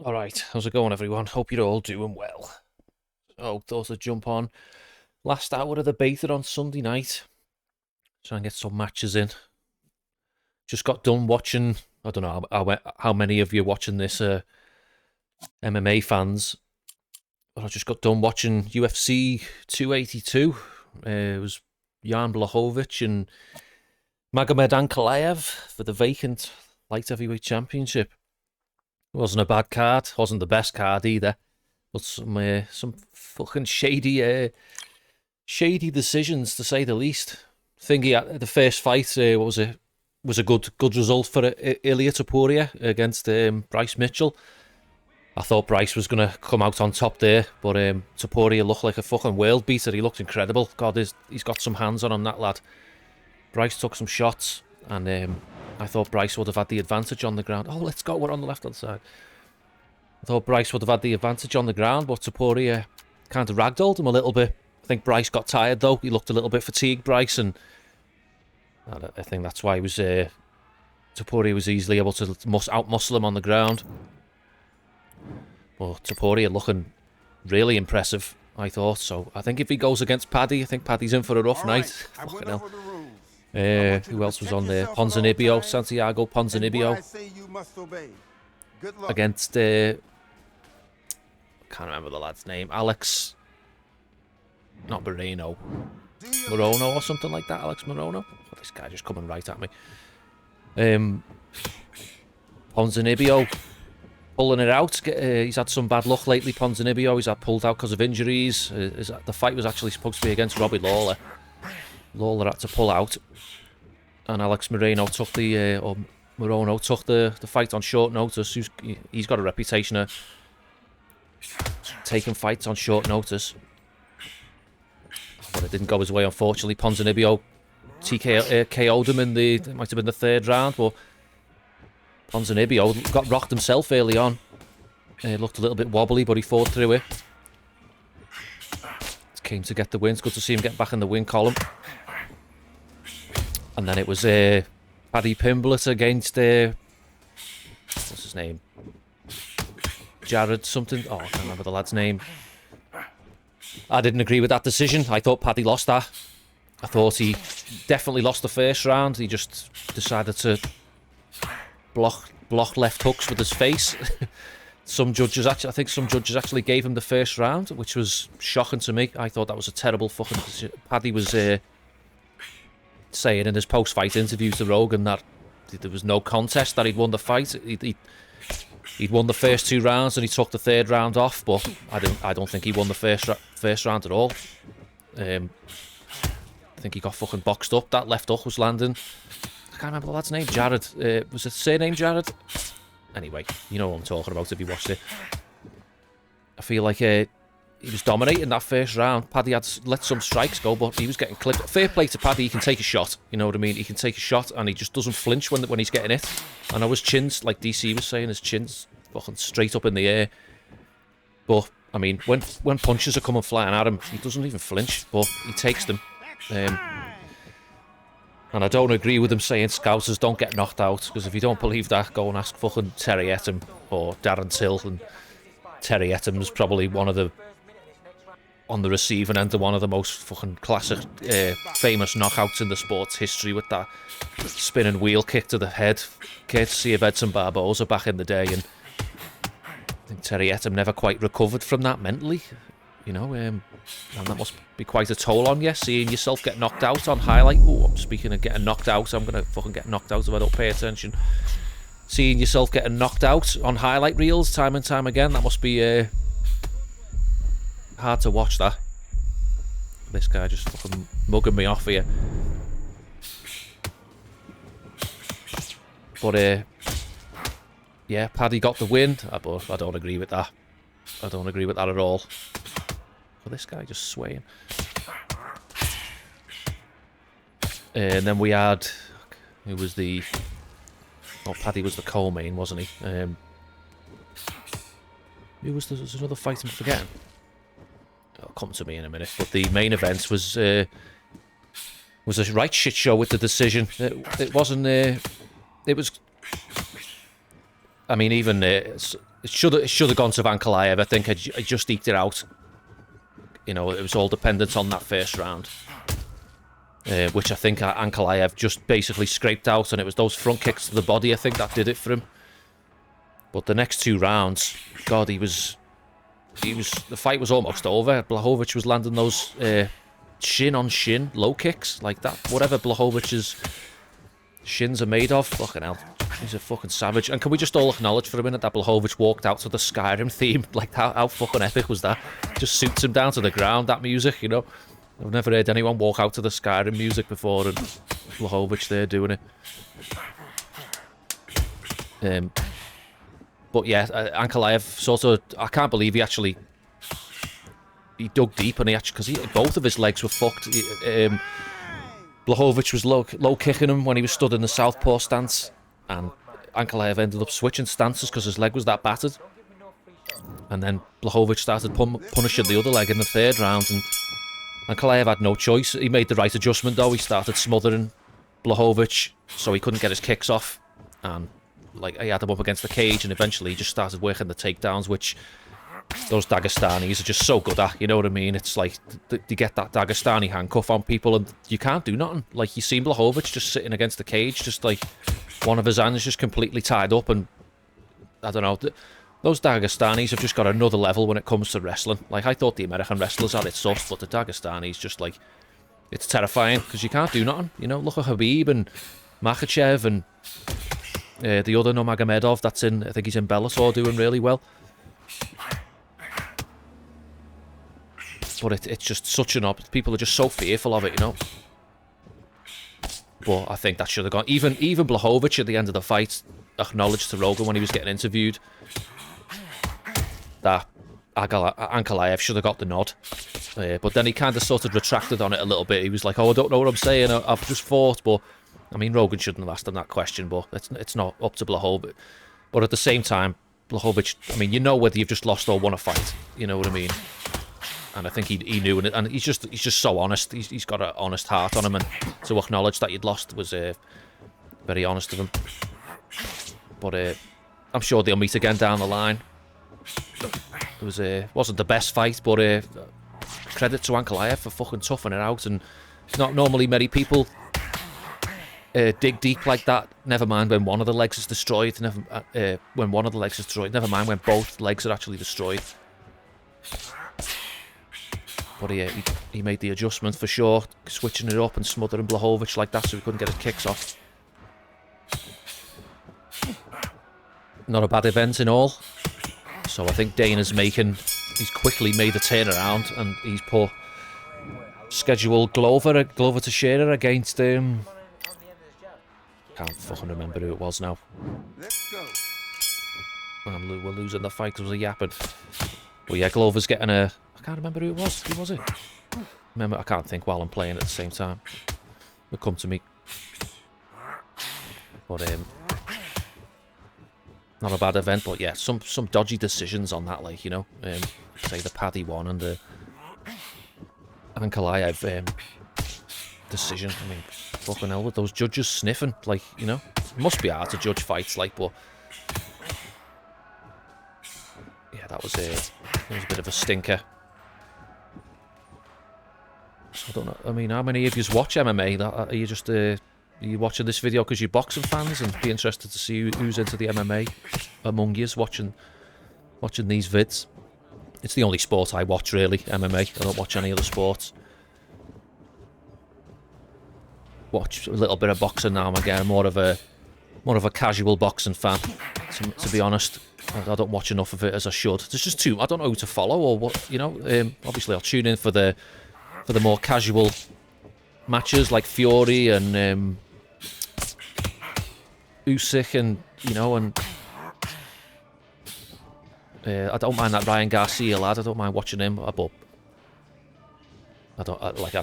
Alright, how's it going everyone? Hope you're all doing well. So, thought I'd jump on. Last hour of the beta on Sunday night. Try and get some matches in. Just got done watching, I don't know how many of you watching this MMA fans. But I just got done watching UFC 282. It was Jan Blachowicz and Magomed Ankalaev for the vacant light heavyweight championship. It wasn't a bad card, wasn't the best card either, but some fucking shady decisions to say the least. Thingy, the first fight was a good result for Ilia Topuria against Bryce Mitchell. I thought Bryce was gonna come out on top there, but Topuria looked like a fucking world beater. He looked incredible. God, he's got some hands on him, that lad. Bryce took some shots, and I thought Bryce would have had the advantage on the ground. Oh, let's go, we're on the left-hand side. I thought Bryce would have had the advantage on the ground, but Topuria kind of ragdolled him a little bit. I think Bryce got tired, though. He looked a little bit fatigued, Bryce, and I think that's why Topuria was easily able to out-muscle him on the ground. But Topuria looking really impressive, I thought. So I think if he goes against Paddy, I think Paddy's in for a rough night. Fucking hell. Who else was on there? Ponzinibbio, Santiago Ponzinibbio against I can't remember the lad's name. Alex, not Moreno, Morono or something like that. Alex Morono. Oh, this guy just coming right at me. Ponzinibbio pulling it out. He's had some bad luck lately. Ponzinibbio. He's had pulled out because of injuries. The fight was actually supposed to be against Robbie Lawler. Lawler had to pull out, and Alex Moreno took the Morono took the fight on short notice. He's got a reputation of taking fights on short notice, but it didn't go his way, unfortunately. Ponzinibbio KO'd him in it might have been the third round, but Ponzinibbio got rocked himself early on. Looked a little bit wobbly, but he fought through it. Came to get the win. It's good to see him get back in the win column. And then it was Paddy Pimblett against what's his name? Jared something. Oh, I can't remember the lad's name. I didn't agree with that decision. I thought Paddy lost that. I thought he definitely lost the first round. He just decided to block left hooks with his face. I think some judges actually gave him the first round, which was shocking to me. I thought that was a terrible fucking decision. Paddy was saying in his post-fight interview to Rogan that there was no contest, that he'd won the fight. He'd won the first two rounds and he took the third round off, but I don't think he won the first round at all. I think he got fucking boxed up. That left hook was landing. I can't remember the lad's name. Jared. Was it surname Jared? Anyway, you know what I'm talking about if you watched it. I feel like he was dominating that first round. Paddy had let some strikes go, but he was getting clipped. Fair play to Paddy, he can take a shot. You know what I mean? He can take a shot and he just doesn't flinch when he's getting it. I know his chin's, like DC was saying, his chin's fucking straight up in the air. But, I mean, when punches are coming flying at him, he doesn't even flinch, but he takes them. And I don't agree with him saying Scousers don't get knocked out, because if you don't believe that, go and ask fucking Terry Etim or Darren Till. And Terry Etim's probably on the receiving end of one of the most fucking classic, famous knockouts in the sport's history, with that spinning wheel kick to the head, courtesy of Edson Barboza back in the day. And I think Terry Etim never quite recovered from that mentally. You know, and that must be quite a toll on you, seeing yourself get knocked out on highlight. Oh, I'm speaking of getting knocked out. I'm going to fucking get knocked out if I don't pay attention. Seeing yourself getting knocked out on highlight reels time and time again, that must be hard to watch, that. This guy just fucking mugging me off here. But, yeah, Paddy got the win. But I don't agree with that. I don't agree with that at all. But this guy just swaying. And then we had... Who was the... Oh, Paddy was the co-main, wasn't he? Who was there's another fight I'm forgetting. It'll come to me in a minute. But the main event was a right shit show with the decision. It wasn't... it was... I mean, even It should have gone to Ankalaev. I think I just eked it out. You know, it was all dependent on that first round. Which I think Ankalaev just basically scraped out, and it was those front kicks to the body, I think, that did it for him. But the next 2 rounds, God, the fight was almost over. Blachowicz was landing those shin-on-shin low kicks like that. Whatever Blachowicz shins are made of, fucking hell. He's a fucking savage. And can we just all acknowledge for a minute that Blachowicz walked out to the Skyrim theme? Like, how fucking epic was that? Just suits him down to the ground, that music, you know? I've never heard anyone walk out to the Skyrim music before, and Blachowicz there doing it. But yeah, Ankalaev sort of... I can't believe he actually... He dug deep, and he actually... Because both of his legs were fucked. Blachowicz was low kicking him when he was stood in the southpaw stance, and Ankalaev ended up switching stances because his leg was that battered. And then Blachowicz started punishing the other leg in the 3rd round, and Ankalaev had no choice. He made the right adjustment, though. He started smothering Blachowicz so he couldn't get his kicks off, and like he had him up against the cage, and eventually he just started working the takedowns, which those Dagestanis are just so good at, you know what I mean? It's like, you get that Dagestani handcuff on people and you can't do nothing. Like, you seen Blachowicz just sitting against the cage, just like, one of his hands just completely tied up, and I don't know, those Dagestanis have just got another level when it comes to wrestling. Like, I thought the American wrestlers had it soft, but the Dagestanis just like, it's terrifying, because you can't do nothing, you know? Look at Khabib and Makhachev and the other Nurmagomedov that's in, I think he's in Bellator, doing really well. But it's just such an people are just so fearful of it, you know. But I think that should have gone. Even Blachowicz at the end of the fight acknowledged to Rogan when he was getting interviewed that Ankalaev should have got the nod. But then he kind of sort of retracted on it a little bit. He was like, "Oh, I don't know what I'm saying. I've just fought." But I mean, Rogan shouldn't have asked him that question. But it's not up to Blachowicz. But at the same time, Blachowicz, I mean, you know whether you've just lost or won a fight. You know what I mean? And I think he knew it, and he's just so honest. He's got an honest heart on him, and to acknowledge that you'd lost was very honest of him. But I'm sure they'll meet again down the line. It wasn't the best fight, but credit to Ankalaev for fucking toughing it out. And not normally many people dig deep like that. Never mind when one of the legs is destroyed. When one of the legs is destroyed. Never mind when both legs are actually destroyed. But he made the adjustment for sure, switching it up and smothering Blachowicz like that so he couldn't get his kicks off. Not a bad event in all. So I think Dana's he's quickly made the turnaround, and he's put scheduled Glover Teixeira against can't fucking remember who it was now. We're losing the fight because we're yapping. But yeah, Glover's getting I can't remember who it was. Who was it? Remember, I can't think while I'm playing at the same time. It'll come to me. But not a bad event, but yeah, some dodgy decisions on that, like, you know, say the Paddy one and the Ankalaev decision. I mean, fucking hell, with those judges sniffing, like, you know, it must be hard to judge fights, like, but yeah, that was a bit of a stinker. So I don't know. I mean, how many of you watch MMA? Are you just are you watching this video because you're boxing fans and be interested to see who's into the MMA among you watching these vids? It's the only sport I watch, really. MMA. I don't watch any other sports. Watch a little bit of boxing now and again. More of a casual boxing fan, to be honest. I don't watch enough of it as I should. There's just too. I don't know who to follow or what. You know. Obviously, I'll tune in for the more casual matches like Fury and Usyk, and you know, and I don't mind that Ryan Garcia lad. I don't mind watching him, but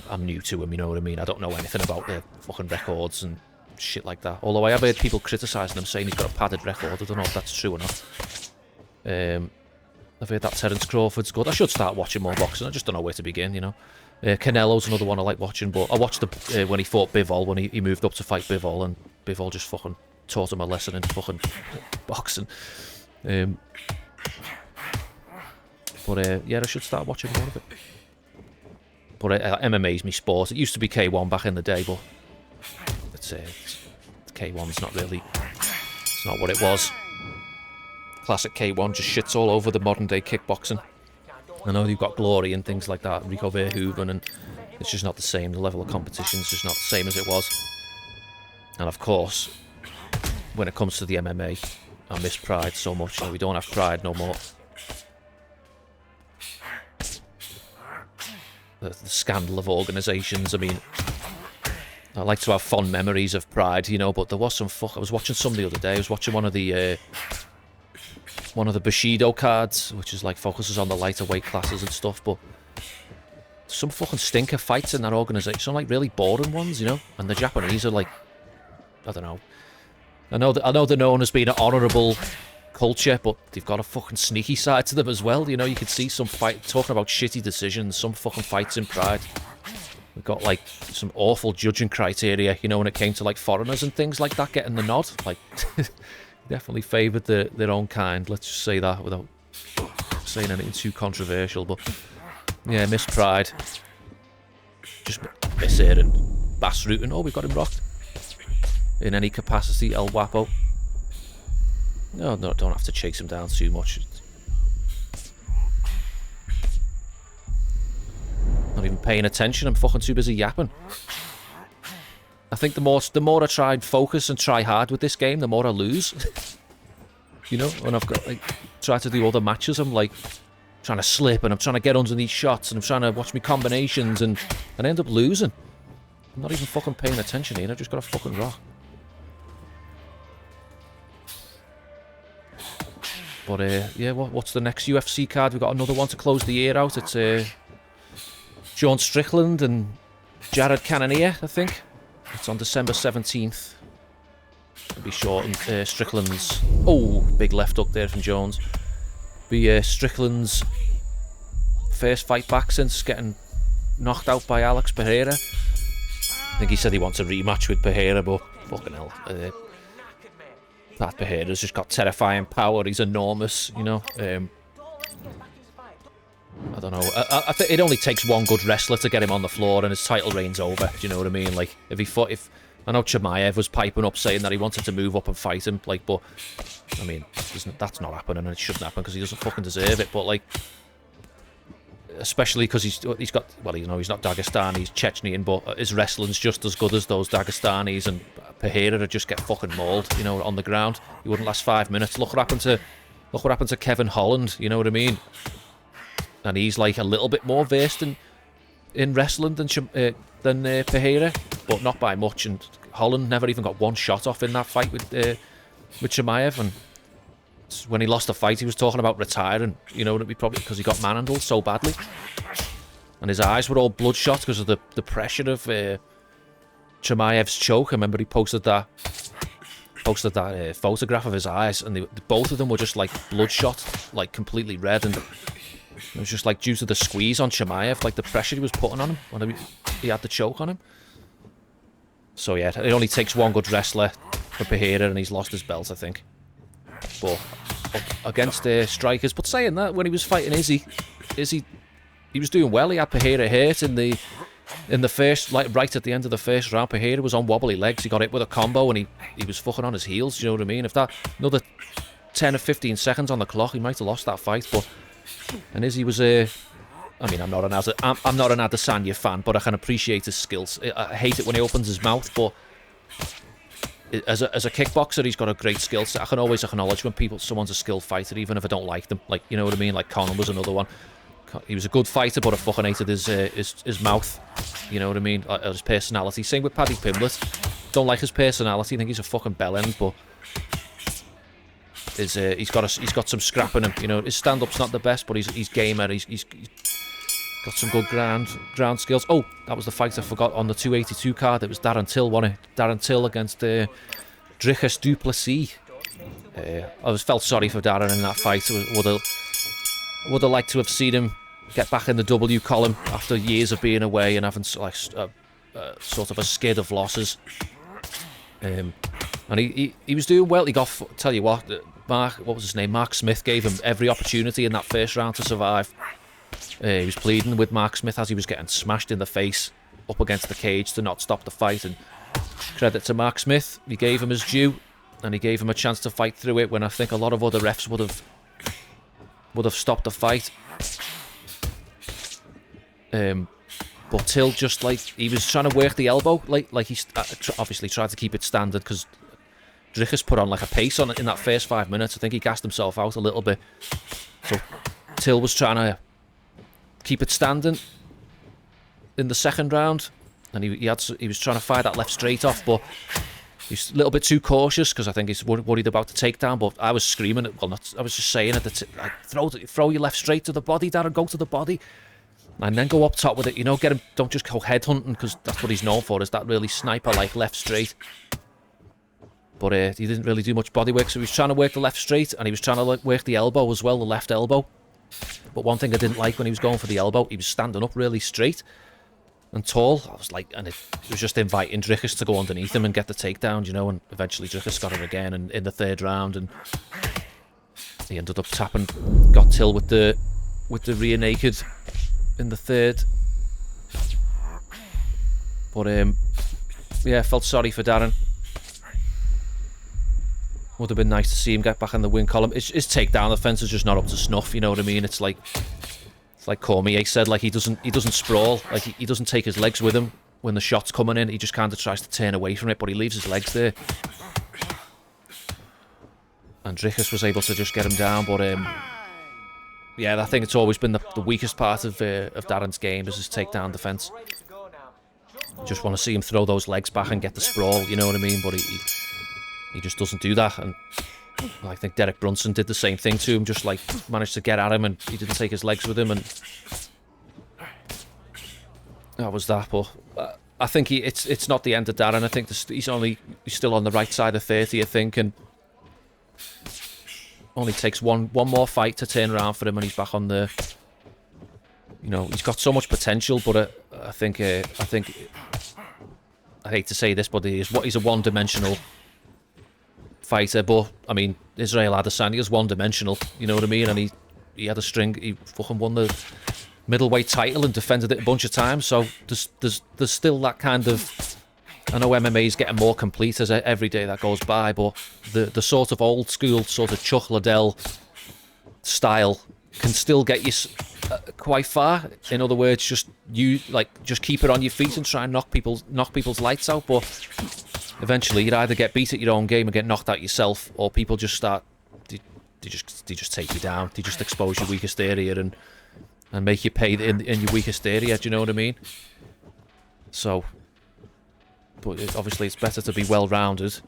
I'm new to him. You know what I mean? I don't know anything about the fucking records and shit like that. Although I have heard people criticising him, saying he's got a padded record. I don't know if that's true or not. I've heard that Terence Crawford's good. I should start watching more boxing. I just don't know where to begin, you know. Canelo's another one I like watching, but I watched when he fought Bivol, when he moved up to fight Bivol, and Bivol just fucking taught him a lesson in fucking boxing. But yeah, I should start watching more of it. But MMA's me sport. It used to be K1 back in the day, but it's K1's not really. It's not what it was. Classic K1 just shits all over the modern day kickboxing. I know you've got Glory and things like that, Rico Verhoeven, and it's just not the same. The level of competition is just not the same as it was. And of course, when it comes to the MMA, I miss Pride so much. You know, we don't have Pride no more. The scandal of organisations. I mean, I like to have fond memories of Pride, you know, but there was some I was watching some the other day. I was watching one of the Bushido cards, which is like focuses on the lighter weight classes and stuff, but some fucking stinker fights in that organisation. Some like really boring ones, you know. And the Japanese are like, I don't know. I know they're known as being an honourable culture, but they've got a fucking sneaky side to them as well. You know, you could see some fight talking about shitty decisions, some fucking fights in Pride. We've got like some awful judging criteria, you know, when it came to like foreigners and things like that getting the nod. Like, definitely favoured their own kind. Let's just say that without saying anything too controversial. But yeah, miss Pride. Just miss it and Bass Rutten. Oh, we've got him rocked. In any capacity, El Guapo. No, don't have to chase him down too much. Not even paying attention. I'm fucking too busy yapping. I think the more I try and focus and try hard with this game, the more I lose. You know, when I've got like try to do other matches, I'm like trying to slip and I'm trying to get underneath shots and I'm trying to watch me combinations and I end up losing. I'm not even fucking paying attention here. I just got a fucking rock. But yeah, what's the next UFC card? We've got another one to close the year out. It's John Strickland and Jared Cannonier, I think. It's on December 17th. It'll be short. And Strickland's... Oh, big left hook there from Jones. Be Strickland's first fight back since getting knocked out by Alex Pereira. I think he said he wants a rematch with Pereira, but fucking hell. That Pereira's just got terrifying power. He's enormous, you know. I don't know. I think it only takes one good wrestler to get him on the floor and his title reign's over. Do you know what I mean? Like, if I know Chimaev was piping up saying that he wanted to move up and fight him, like, but I mean, that's not happening and it shouldn't happen because he doesn't fucking deserve it. But like, especially because he's got, well, you know, he's not Dagestani, he's Chechnyan, but his wrestling's just as good as those Dagestanis, and Pereira would just get fucking mauled, you know, on the ground. He wouldn't last 5 minutes. Look what happened to Kevin Holland. You know what I mean? And he's like a little bit more versed in wrestling than Pereira, but not by much. And Holland never even got one shot off in that fight with Chimaev. And when he lost the fight, he was talking about retiring. You know, probably because he got manhandled so badly, and his eyes were all bloodshot because of the pressure of Chimaev's choke. I remember he posted that photograph of his eyes, and both of them were just like bloodshot, like completely red, and it was just like due to the squeeze on Chimaev, like the pressure he was putting on him when he had the choke on him. So yeah, it only takes one good wrestler for Pereira, and he's lost his belt, I think. But against strikers. But saying that, when he was fighting Izzy, he was doing well. He had Pereira hurt in the first, like right at the end of the first round. Pereira was on wobbly legs. He got hit with a combo, and he was fucking on his heels. You know what I mean? If that another 10 or 15 seconds on the clock, he might have lost that fight. But and Izzy was I mean, I'm not an Adesanya fan, but I can appreciate his skills. I hate it when he opens his mouth, but as a kickboxer, he's got a great skill set. I can always acknowledge when someone's a skilled fighter, even if I don't like them. Like, you know what I mean? Like Conor was another one. He was a good fighter, but I fucking hated his mouth. You know what I mean? His personality. Same with Paddy Pimblett. Don't like his personality. I think he's a fucking bellend, but he's got some scrap in him. You know, his stand-up's not the best, but he's gamer. He's got some good ground skills. Oh, that was the fight I forgot on the 282 card. It was Darren Till, wasn't it? Darren Till against Dricus du Plessis. I felt sorry for Darren in that fight. Would have liked to have seen him get back in the W column after years of being away and having like sort of a skid of losses. And he was doing well. He got, tell you what, what was his name? Mark Smith gave him every opportunity in that first round to survive. He was pleading with Mark Smith as he was getting smashed in the face up against the cage to not stop the fight, and credit to Mark Smith, he gave him his due, and he gave him a chance to fight through it when I think a lot of other refs would have stopped the fight. But Till just, like, he was trying to work the elbow, like he obviously tried to keep it standard, because Dricus put on like a pace on it in that first 5 minutes. I think he gassed himself out a little bit. So Till was trying to keep it standing in the second round, and he was trying to fire that left straight off, but he's a little bit too cautious because I think he's worried about the takedown. But I was screaming it. Well, not. I was just saying it. Like, throw your left straight to the body, Darren. Go to the body, and then go up top with it. You know, get him. Don't just go head hunting, because that's what he's known for. Is that really sniper like left straight. But he didn't really do much body work, so he was trying to work the left straight, and he was trying to work the elbow as well, the left elbow. But one thing I didn't like when he was going for the elbow, he was standing up really straight and tall. I was like, and it was just inviting Dricus to go underneath him and get the takedown, you know, and eventually Dricus got it again in the third round, and he ended up tapping, got Till with the rear naked in the third. But yeah, felt sorry for Darren. Would have been nice to see him get back in the win column. His takedown offense is just not up to snuff. You know what I mean? It's like Cormier said. Like he doesn't sprawl. Like he doesn't take his legs with him when the shot's coming in. He just kind of tries to turn away from it, but he leaves his legs there. And Dricus was able to just get him down. But yeah, I think it's always been the weakest part of Darren's game is his takedown defense. Just want to see him throw those legs back and get the sprawl. You know what I mean? But he just doesn't do that, and I think Derek Brunson did the same thing to him, just like managed to get at him, and he didn't take his legs with him, and that was that. But I think it's not the end of Darren. I think he's still on the right side of 30, I think, and only takes one more fight to turn around for him, and he's back on the. You know, he's got so much potential, but I think I hate to say this, but he's a one-dimensional fighter. But I mean, Israel Adesanya is one-dimensional, you know what I mean? And he had a string. He fucking won the middleweight title and defended it a bunch of times. So there's still that kind of. I know MMA is getting more complete as every day that goes by, but the sort of old school sort of Chuck Liddell style can still get you quite far. In other words, just keep it on your feet and try and knock people's lights out. But eventually, you'd either get beat at your own game and get knocked out yourself, or people just start. They just take you down. They just expose your weakest area and make you pay in your weakest area. Do you know what I mean? So, but obviously, it's better to be well-rounded.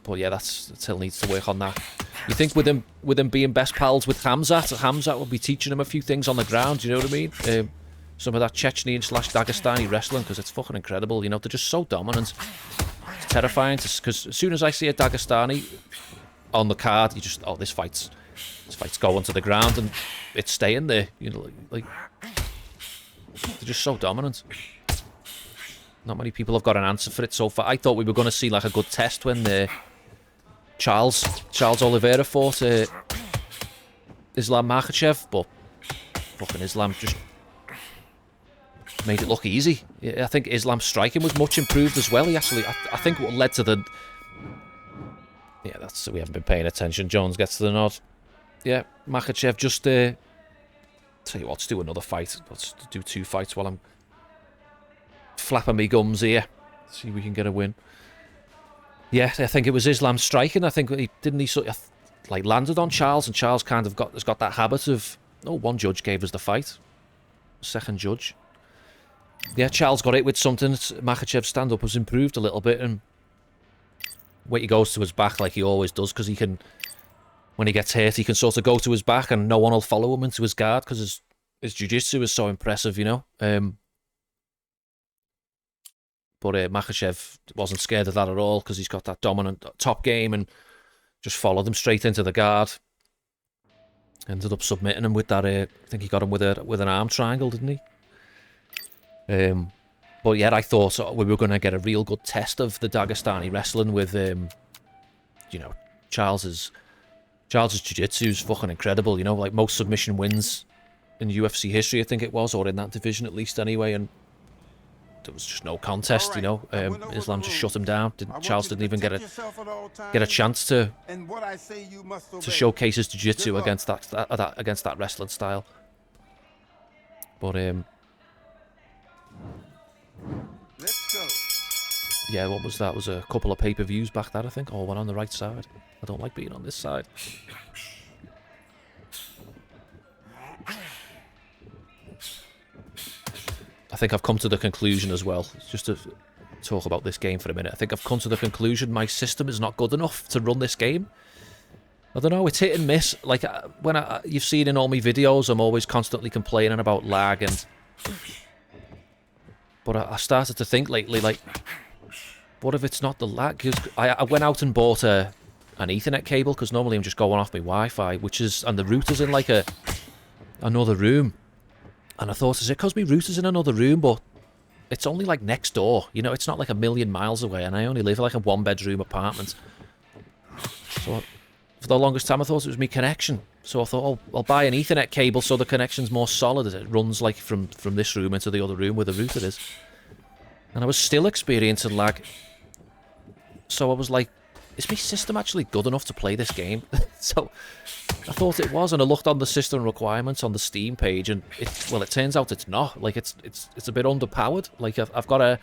But yeah, Till needs to work on that. You think with him being best pals with Hamzat will be teaching him a few things on the ground. Do you know what I mean? Some of that Chechnya / Dagestani wrestling, because it's fucking incredible. You know, they're just so dominant. It's terrifying because as soon as I see a Dagestani on the card, you just this fight's going to the ground and it's staying there. You know, like they're just so dominant. Not many people have got an answer for it so far. I thought we were going to see like a good test when Charles Oliveira fought Islam Makhachev, but fucking Islam just made it look easy. I think Islam's striking was much improved as well. He actually, I think what led to the... Yeah, we haven't been paying attention. Jones gets to the nod. Yeah, Makhachev just... Tell you what, let's do another fight. Let's do 2 fights while I'm flapping me gums here. See if we can get a win. Yeah, I think it was Islam striking. I think he sort of like landed on Charles, and Charles kind of has got that habit of... Oh, one judge gave us the fight. Second judge. Yeah, Charles got it with something. Makhachev's stand-up was improved a little bit, and when he goes to his back like he always does, because he can, when he gets hurt, he can sort of go to his back and no one will follow him into his guard because his jiu-jitsu is so impressive, you know. But Makhachev wasn't scared of that at all because he's got that dominant top game and just followed him straight into the guard. Ended up submitting him with that. I think he got him with an arm triangle, didn't he? But yeah, I thought we were going to get a real good test of the Dagestani wrestling with, you know, Charles's Charles' jiu-jitsu is fucking incredible, you know, like most submission wins in UFC history, I think it was, or in that division at least anyway, and there was just no contest, you know. Islam just shut him down. Charles didn't even get a chance to showcase his jiu-jitsu against that wrestling style. But yeah, what was that? It was a couple of pay-per-views back there, I think. Oh, one on the right side. I don't like being on this side. I think I've come to the conclusion as well, just to talk about this game for a minute. I think I've come to the conclusion my system is not good enough to run this game. I don't know, it's hit and miss. Like, you've seen in all my videos, I'm always constantly complaining about lag, but I started to think lately, like, what if it's not the lag? Because I went out and bought an Ethernet cable, because normally I'm just going off my Wi-Fi, and the router's in, like, another room. And I thought, is it because my router's in another room, but it's only, like, next door. You know, it's not, like, a million miles away, and I only live, like, a one-bedroom apartment. So for the longest time, I thought it was my connection. So I thought, oh, I'll buy an Ethernet cable so the connection's more solid. It runs, like, from this room into the other room where the router is. And I was still experiencing lag. So I was like, is my system actually good enough to play this game? So I thought it was, and I looked on the system requirements on the Steam page, and it turns out it's not. Like, it's a bit underpowered. Like, I've got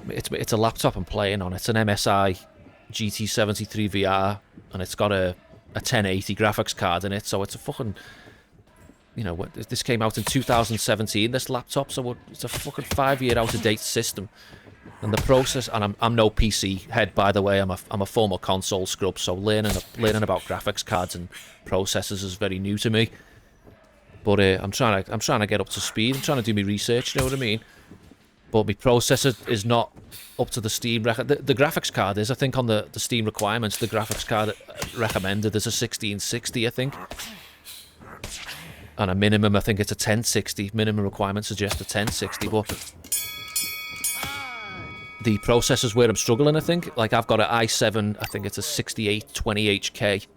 it's a laptop I'm playing on. It's an MSI GT73 VR, and it's got a 1080 graphics card in it. So it's a fucking, you know, this came out in 2017. This laptop, so it's a fucking 5-year out-of-date system. And the process, and I'm no PC head, by the way. I'm a former console scrub, so learning about graphics cards and processors is very new to me. But I'm trying to get up to speed. I'm trying to do my research. You know what I mean? But my processor is not up to the Steam record. The graphics card is, I think, on the Steam requirements. The graphics card recommended is a 1660, I think. And a minimum, I think it's a 1060. Minimum requirement suggests a 1060, but the processor's where I'm struggling, I think. Like, I've got an i7, I think it's a 6820HK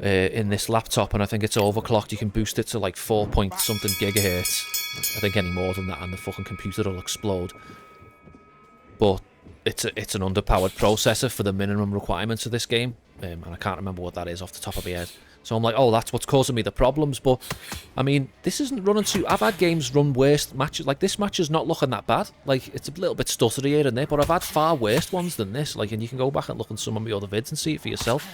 in this laptop, and I think it's overclocked. You can boost it to like 4-point-something gigahertz. I think any more than that, and the fucking computer will explode. But it's an underpowered processor for the minimum requirements of this game, and I can't remember what that is off the top of my head. So I'm like, oh, that's what's causing me the problems. But I mean, this isn't running too. I've had games run worse matches. Like, this match is not looking that bad. Like, it's a little bit stuttery here and there, but I've had far worse ones than this. Like, and you can go back and look at some of my other vids and see it for yourself.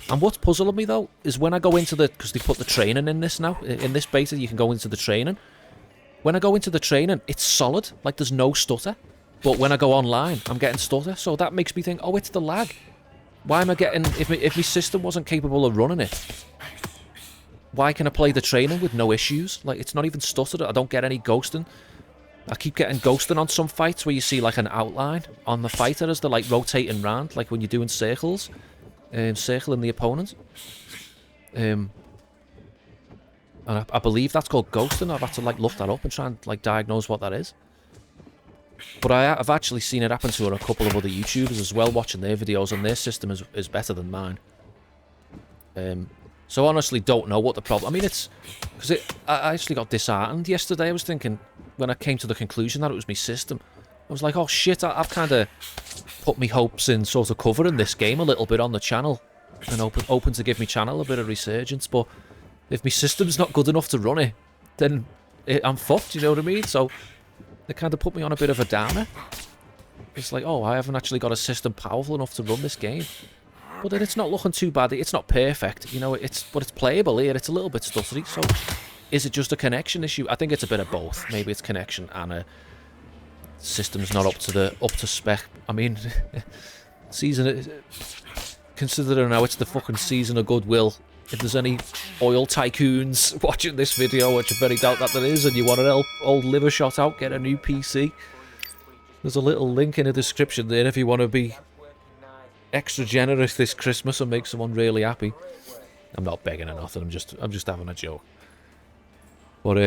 And what's puzzling me though is when I go into because they put the training in this now. In this beta, you can go into the training. When I go into the training, it's solid. Like, there's no stutter. But when I go online, I'm getting stutter. So that makes me think, oh, it's the lag. Why am I getting... If my system wasn't capable of running it, why can I play the training with no issues? Like, it's not even stuttered. I don't get any ghosting. I keep getting ghosting on some fights where you see, like, an outline on the fighter as they're, like, rotating round, like when you're doing circles, circling the opponent. And I believe that's called ghosting. I've had to, like, look that up and try and, like, diagnose what that is. But I've actually seen it happen to a couple of other YouTubers as well, watching their videos, and their system is better than mine. So I honestly don't know what the problem... I mean, it's... Because I actually got disheartened yesterday. I was thinking, when I came to the conclusion that it was my system, I was like, oh shit, I've kind of put my hopes in sort of covering this game a little bit on the channel, and open to give my channel a bit of resurgence, but if my system's not good enough to run it, then I'm fucked, you know what I mean? So they kind of put me on a bit of a downer. It's like, oh, I haven't actually got a system powerful enough to run this game. But then it's not looking too bad. It's not perfect, you know. But it's playable here. It's a little bit stuttery. So, is it just a connection issue? I think it's a bit of both. Maybe it's connection and a system's not up to spec. I mean, considering now it's the fucking season of goodwill. If there's any oil tycoons watching this video, which I very doubt that there is, and you want to help old liver shot out, get a new PC. There's a little link in the description there if you want to be extra generous this Christmas and make someone really happy. I'm not begging or nothing. I'm just having a joke. But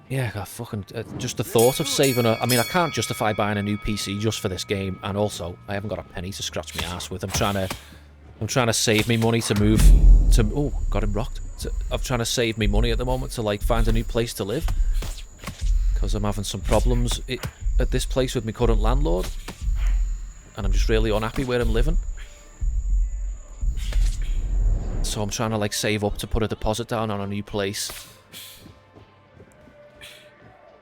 yeah, I fucking just the thought of saving I mean, I can't justify buying a new PC just for this game, and also I haven't got a penny to scratch my ass with. I'm trying to I'm trying to save me money to move to... Oh, got him rocked. I'm trying to save me money at the moment to, like, find a new place to live. Because I'm having some problems at this place with my current landlord. And I'm just really unhappy where I'm living. So I'm trying to, like, save up to put a deposit down on a new place.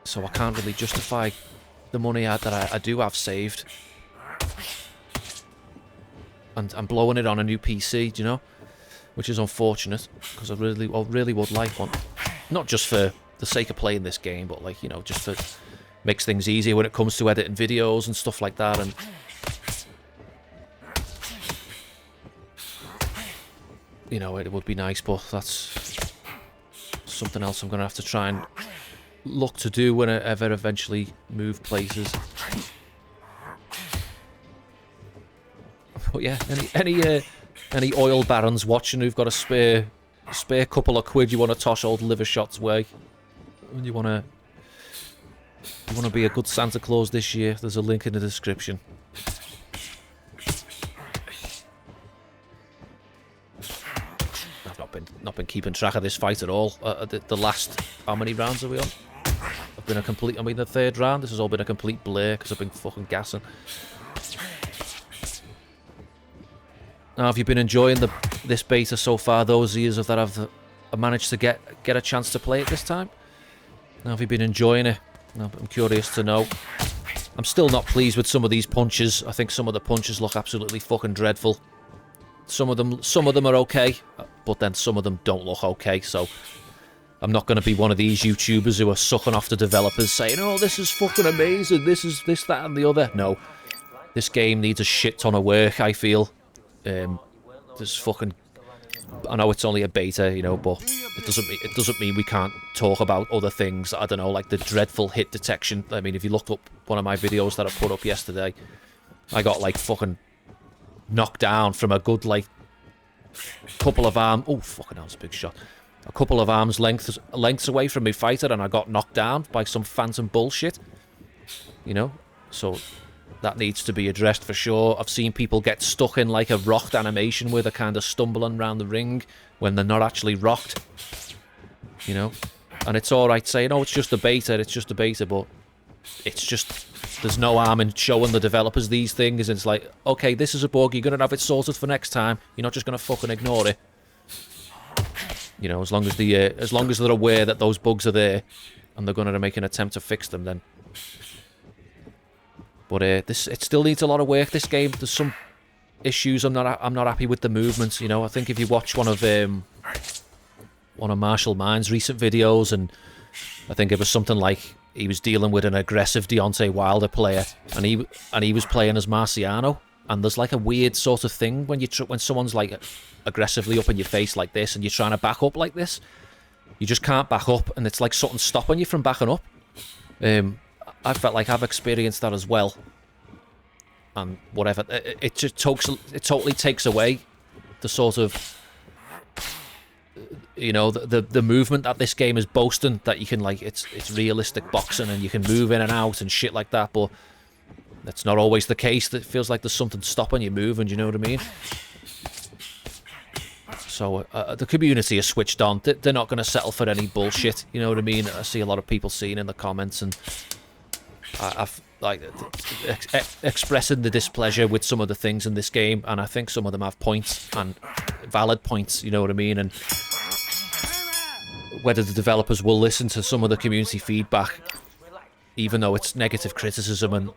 So I can't really justify the money that I do have saved. And I'm blowing it on a new PC, do you know? Which is unfortunate, because I really would like one. Not just for the sake of playing this game, but, like, you know, just for... Makes things easier when it comes to editing videos and stuff like that, and... You know, it would be nice, but that's... something else I'm going to have to try and look to do when I ever eventually move places. But yeah, any oil barons watching who've got a spare couple of quid you want to toss old liver shots way, and you want to be a good Santa Claus this year, there's a link in the description. I've not been keeping track of this fight at all. The last, how many rounds are we on? I mean the third round. This has all been a complete blur because I've been fucking gassing. Now, have you been enjoying this beta so far? Those years that I've managed to get a chance to play it this time. Now, have you been enjoying it? I'm curious to know. I'm still not pleased with some of these punches. I think some of the punches look absolutely fucking dreadful. Some of them are okay, but then some of them don't look okay. So I'm not going to be one of these YouTubers who are sucking off the developers saying, "Oh, this is fucking amazing. This is this, that, and the other." No, this game needs a shit ton of work, I feel. There's fucking... I know it's only a beta, you know, but it doesn't mean we can't talk about other things. I don't know, like the dreadful hit detection. I mean, if you looked up one of my videos that I put up yesterday, I got, like, fucking knocked down from a good, like, couple of arms... Oh, fucking hell, that's a big shot. A couple of arms lengths away from my fighter, and I got knocked down by some phantom bullshit. You know? So... that needs to be addressed for sure. I've seen people get stuck in like a rocked animation where they're kind of stumbling around the ring when they're not actually rocked. You know? And it's alright saying, "Oh, it's just a beta, but it's just... there's no harm in showing the developers these things. And it's like, okay, this is a bug, you're going to have it sorted for next time. You're not just going to fucking ignore it. You know, as long as they're aware that those bugs are there and they're going to make an attempt to fix them, then... But it still needs a lot of work, this game. There's some issues. I'm not happy with the movements, you know. I think if you watch one of Marshall Mind's recent videos, and I think it was something like he was dealing with an aggressive Deontay Wilder player, and he was playing as Marciano, and there's like a weird sort of thing when when someone's like aggressively up in your face like this, and you're trying to back up like this, you just can't back up, and it's like something stopping you from backing up. I felt like I've experienced that as well, and whatever, it totally takes away the sort of, you know, the movement that this game is boasting, that you can, like, it's realistic boxing and you can move in and out and shit like that, but that's not always the case. It feels like there's something stopping you moving, do you know what I mean? So the community is switched on. They're not going to settle for any bullshit, you know what I mean? I see a lot of people saying in the comments, and I've like expressing the displeasure with some of the things in this game, and I think some of them have points, and valid points, you know what I mean? And whether the developers will listen to some of the community feedback, even though it's negative criticism, and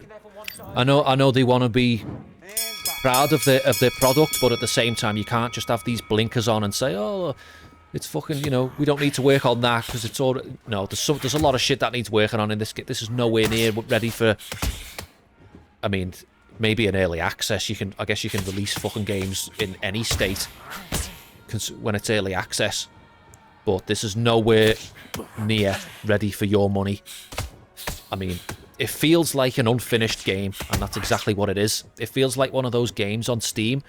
I know they want to be proud of their product, but at the same time you can't just have these blinkers on and say, "Oh, it's fucking, you know, we don't need to work on that because it's all..." No, there's a lot of shit that needs working on in this. This is nowhere near ready for... I mean, maybe in early access, I guess you can release fucking games in any state when it's early access, but this is nowhere near ready for your money. I mean, it feels like an unfinished game, and that's exactly what it is. It feels like one of those games on Steam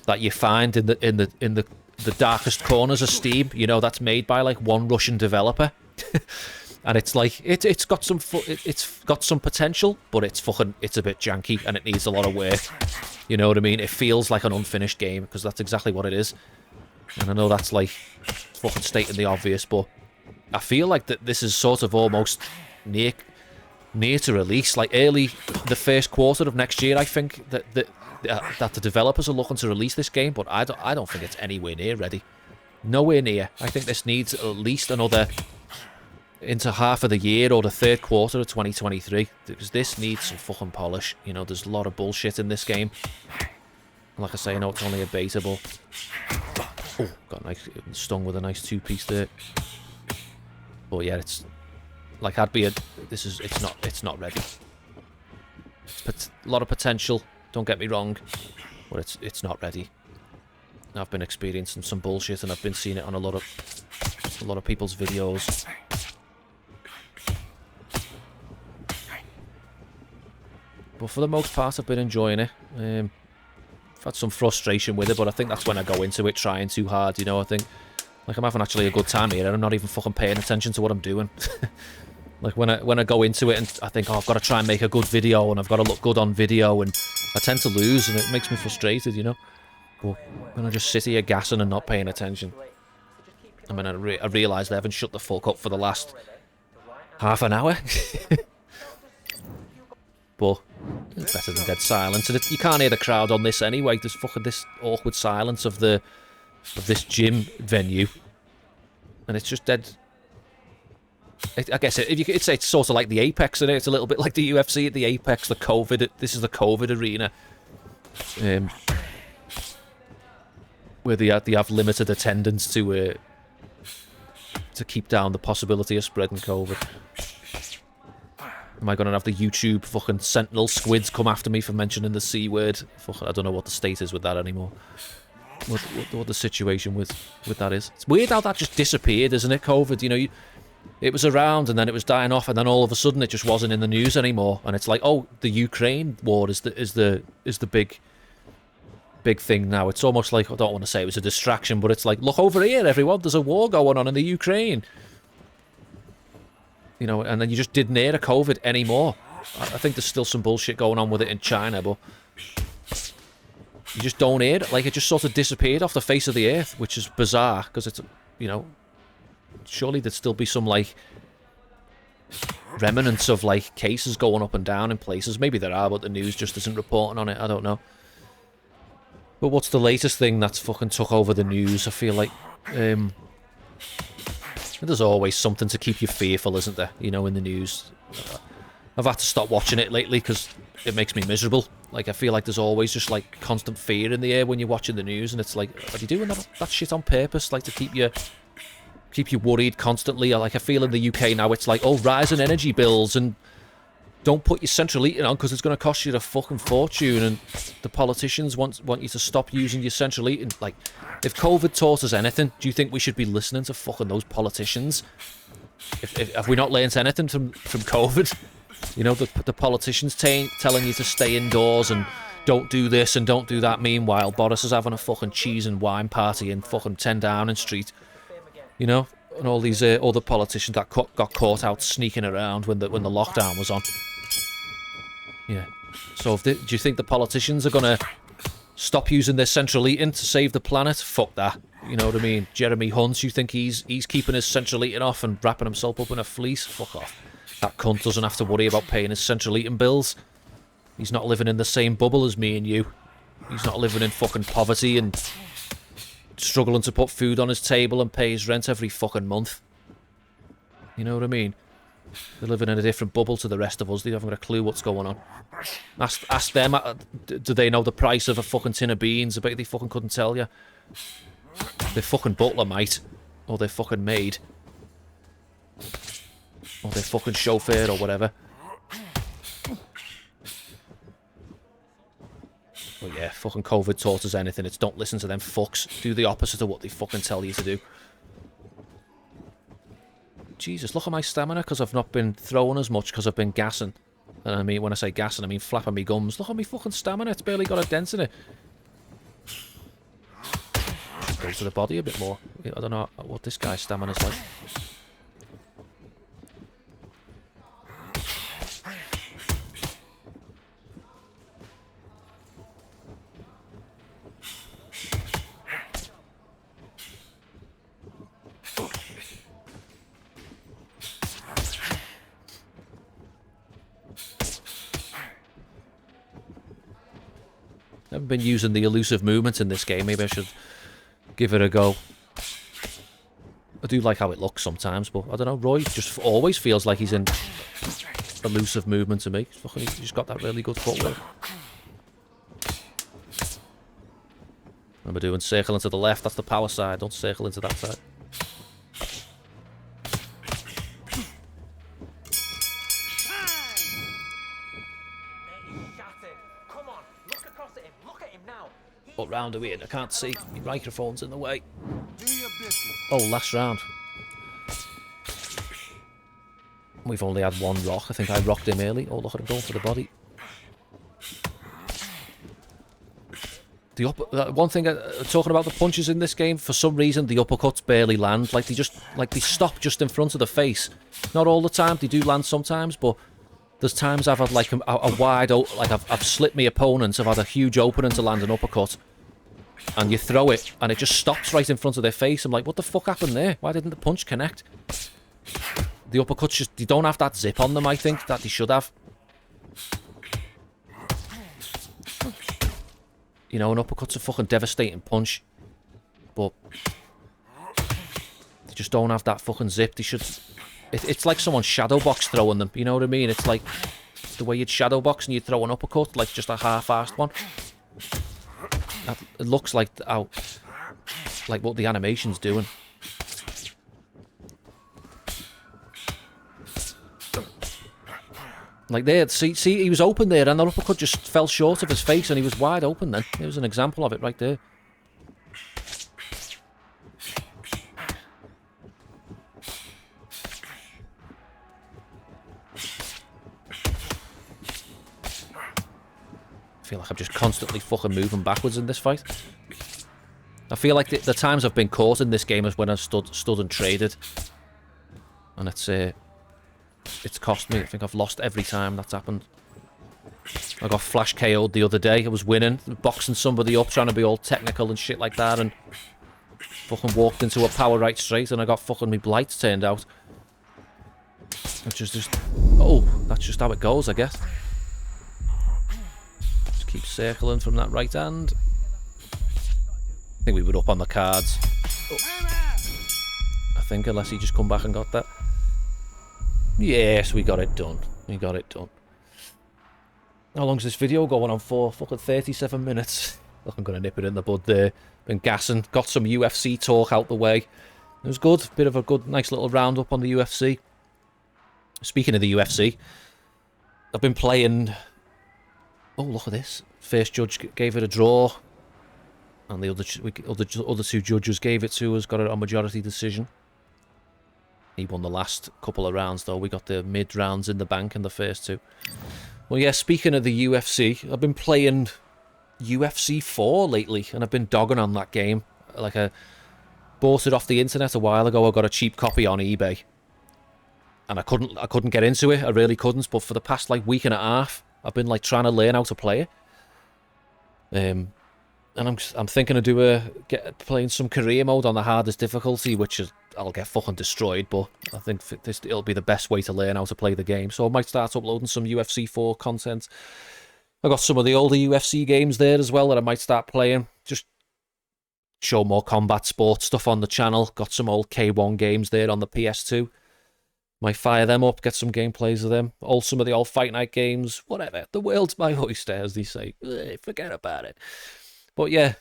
that you find in the darkest corners of Steam, you know, that's made by like one Russian developer. And it's like it's got some potential, but it's a bit janky and it needs a lot of work. You know what I mean? It feels like an unfinished game because that's exactly what it is. And I know that's like fucking stating the obvious, but I feel like that this is sort of almost near to release, like early the first quarter of next year. I think that the developers are looking to release this game, but I don't think it's anywhere near ready. Nowhere near. I think this needs at least another into half of the year or the third quarter of 2023, because this needs some fucking polish. You know, there's a lot of bullshit in this game. Like I say, I know it's only a beta, but oh, got nice, stung with a nice two-piece there. But yeah, it's like it's not ready. But a lot of potential. Don't get me wrong, but it's not ready. I've been experiencing some bullshit, and I've been seeing it on a lot of people's videos. But for the most part, I've been enjoying it. I've had some frustration with it, but I think that's when I go into it trying too hard, you know. I think, like, I'm having actually a good time here, and I'm not even fucking paying attention to what I'm doing. Like, when I go into it and I think, oh, I've got to try and make a good video, and I've got to look good on video, and I tend to lose, and it makes me frustrated, you know. But when I just sit here gassing and not paying attention, I mean, I realised I haven't shut the fuck up for the last half an hour. But it's better than dead silence, and you can't hear the crowd on this anyway. There's fucking this awkward silence of this gym venue, and it's just dead. I guess you could say it's sort of like the Apex, isn't it? It's a little bit like the UFC at the Apex, the COVID. This is the COVID arena, where they have limited attendance to keep down the possibility of spreading COVID. Am I going to have the YouTube fucking Sentinel squids come after me for mentioning the C word? Fuck, I don't know what the state is with that anymore. What the situation with that is. It's weird how that just disappeared, isn't it, COVID? You know, it was around and then it was dying off, and then all of a sudden it just wasn't in the news anymore. And it's like, oh, the Ukraine war is the big thing now. It's almost like, I don't want to say it was a distraction, but it's like, look over here, everyone, there's a war going on in the Ukraine. You know, and then you just didn't hear of COVID anymore. I think there's still some bullshit going on with it in China, but you just don't hear it. Like, it just sort of disappeared off the face of the earth, which is bizarre, because it's, you know, surely there'd still be some, like, remnants of, like, cases going up and down in places. Maybe there are, but the news just isn't reporting on it. I don't know. But what's the latest thing that's fucking took over the news? I feel like, there's always something to keep you fearful, isn't there? You know, in the news. I've had to stop watching it lately because it makes me miserable. Like, I feel like there's always just, like, constant fear in the air when you're watching the news, and it's like, are you doing that shit on purpose? Like, to keep you worried constantly? Like, I feel in the UK now, it's like, oh, rising energy bills, and don't put your central heating on because it's going to cost you a fucking fortune, and the politicians want you to stop using your central heating. Like, if COVID taught us anything, do you think we should be listening to fucking those politicians? Have we not learnt anything from COVID? You know, the politicians telling you to stay indoors and don't do this and don't do that. Meanwhile, Boris is having a fucking cheese and wine party in fucking 10 Downing Street. You know, and all these other politicians that got caught out sneaking around when the lockdown was on. Yeah. So do you think the politicians are gonna stop using their central heating to save the planet? Fuck that. You know what I mean? Jeremy Hunt, you think he's keeping his central heating off and wrapping himself up in a fleece? Fuck off. That cunt doesn't have to worry about paying his central heating bills. He's not living in the same bubble as me and you. He's not living in fucking poverty and struggling to put food on his table and pay his rent every fucking month. You know what I mean? They're living in a different bubble to the rest of us. They haven't got a clue what's going on. Ask them, do they know the price of a fucking tin of beans? I bet they fucking couldn't tell you. Their fucking butler might. Or their fucking maid. Or their fucking chauffeur or whatever. But yeah, fucking COVID taught us anything. It's don't listen to them fucks. Do the opposite of what they fucking tell you to do. Jesus, look at my stamina, because I've not been throwing as much because I've been gassing. And I mean, when I say gassing, I mean flapping me gums. Look at me fucking stamina, it's barely got a dent in it. Go to the body a bit more. I don't know what this guy's stamina's like. Never been using the elusive movements in this game. Maybe I should give it a go. I do like how it looks sometimes, but I don't know. Roy just always feels like he's in elusive movement to me. He's just got that really good footwork. Remember doing circle into the left, that's the power side. Don't circle into that side. What round are we in? I can't see. My microphone's in the way. Oh, last round. We've only had one rock. I think I rocked him early. Oh, look at him going for the body. One thing, talking about the punches in this game, for some reason the uppercuts barely land. Like they stop just in front of the face. Not all the time. They do land sometimes, but there's times I've had like a wide, like I've slipped my opponents. I've had a huge opening to land an uppercut, and you throw it, and it just stops right in front of their face. I'm like, what the fuck happened there? Why didn't the punch connect? The uppercuts just, they don't have that zip on them, I think, that they should have. You know, an uppercut's a fucking devastating punch, but they just don't have that fucking zip. They should... It's like someone shadow box throwing them, you know what I mean? It's like the way you'd shadow box and you'd throw an uppercut, like just a half-assed one. It looks like like what the animation's doing. Like there, see, he was open there, and the uppercut just fell short of his face, and he was wide open. Then it was an example of it right there. I feel like I'm just constantly fucking moving backwards in this fight. I feel like the times I've been caught in this game is when I've stood and traded, and it's cost me. I think I've lost every time that's happened. I got flash KO'd the other day. I was winning, boxing somebody up, trying to be all technical and shit like that, and fucking walked into a power right straight, and I got fucking me blights turned out. Which is just... Oh, that's just how it goes, I guess. Just keep circling from that right hand. I think we were up on the cards. Oh. I think, unless he just come back and got that. Yes, we got it done. We got it done. How long's this video going on for? Fucking 37 minutes. Look, I'm going to nip it in the bud there. Been gassing. Got some UFC talk out the way. It was good. Bit of a good, nice little roundup on the UFC. Speaking of the UFC, I've been playing... Oh, look at this. First judge gave it a draw. And the other two judges gave it to us. Got it on majority decision. He won the last couple of rounds, though. We got the mid-rounds in the bank in the first two. Well, yeah, speaking of the UFC, I've been playing UFC 4 lately, and I've been dogging on that game. Like, I bought it off the internet a while ago. I got a cheap copy on eBay. And I couldn't get into it. I really couldn't. But for the past, like, week and a half, I've been, like, trying to learn how to play it. And I'm thinking of playing some career mode on the hardest difficulty, which is... I'll get fucking destroyed, but I think it'll be the best way to learn how to play the game. So I might start uploading some UFC 4 content. I got some of the older UFC games there as well that I might start playing. Just show more combat sports stuff on the channel. Got some old K1 games there on the PS2. Might fire them up, get some gameplays of them. Some of the old Fight Night games, whatever. The world's my oyster, as they say. Forget about it. But yeah,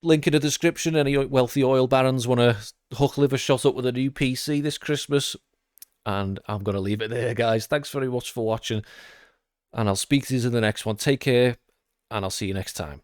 link in the description. Any wealthy oil barons want to hook liver shot up with a new PC this Christmas? And I'm going to leave it there, guys. Thanks very much for watching. And I'll speak to you in the next one. Take care, and I'll see you next time.